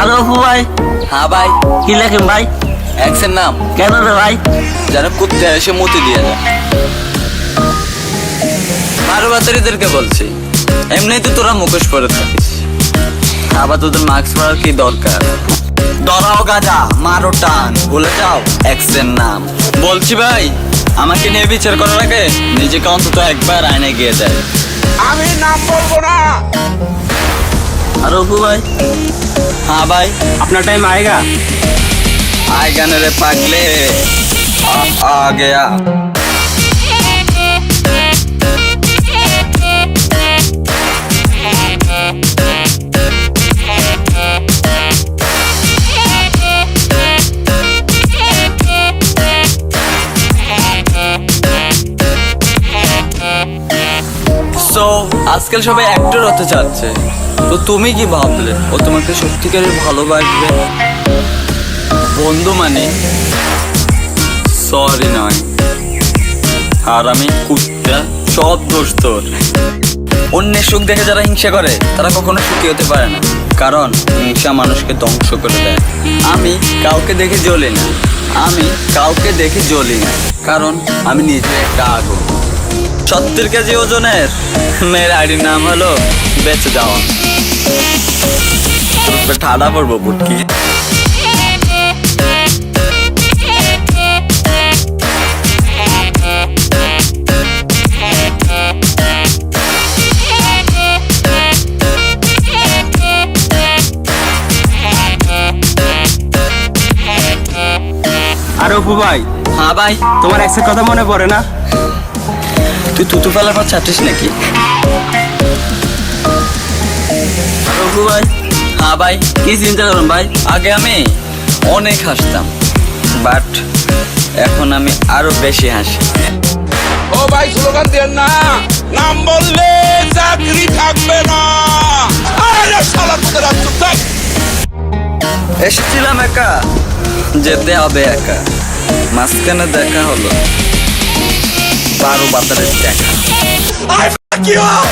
Hello Apu ভাই। হ্যাঁ ভাই, কি লেখেন ভাই? এক্সের নাম কেন রে ভাই? যেন কুত্তে এসে মতি দিয়ে যায়। বারো বাচ্চারিদেরকে বলছি, এমনি তো তোরা মুখোশ পরে থাকিস, আবার তোদের মাস্ক পরার কি দরকার? ধরাও গাজা, মারো টান, বলে যাও এক্সের নাম। বলছি ভাই, আমাকে নিয়ে বিচার করার আগে নিজেকে অন্তত একবার আয়নে গিয়ে দেয়। আমি নাম বলবো না। হ্যালো অপু ভাই। हाँ भाई, अपना टाइम आएगा। आएगा न रे पागले, आ गया। So, আজকাল সবাই অ্যাক্টর হতে চাচ্ছে, তো তুমি কি ভাবলে ও তোমাকে সত্যিকারের ভালোবাসবে? বন্ধু মানে সরি নয়, আর আমি কুত্তা, সব দোষ তোর। অন্যের সুখ দেখে যারা হিংসা করে তারা কখনো সুখী হতে পারে না, কারণ হিংসা মানুষকে ধ্বংস করে দেয়। আমি কাউকে দেখে জ্বলি না, আমি কাউকে দেখে জ্বলি না, কারণ আমি নিজে একটা আগুন। 70 কেজি ওজনের মেয়ের আইডির নাম হলো বেঁচে যাওয়া। ঠাডা পড়বো বুটকি। আর অপু ভাই, হ্যাঁ ভাই, তোমার এক্সের কথা মনে পড়ে না? তুই তুতু ফেলার পর চাটিস নাকি? হ্যালো অপু ভাই। হ্যাঁ ভাই, কি চিন্তা করেন ভাই? আগে আমি অনেক হাসতাম, বাট এখন আমি আরো বেশি হাসি। ও ভাই, স্লোগান দেন না, নাম বললে চাকরি থাকবে না। আরে শালা তোদের আর চুপ থাক। এসেছিলাম একা, যেতে হবে একা। মাঝখানে দেখা হলো 12 বাতারের দেখা। I fuck you up.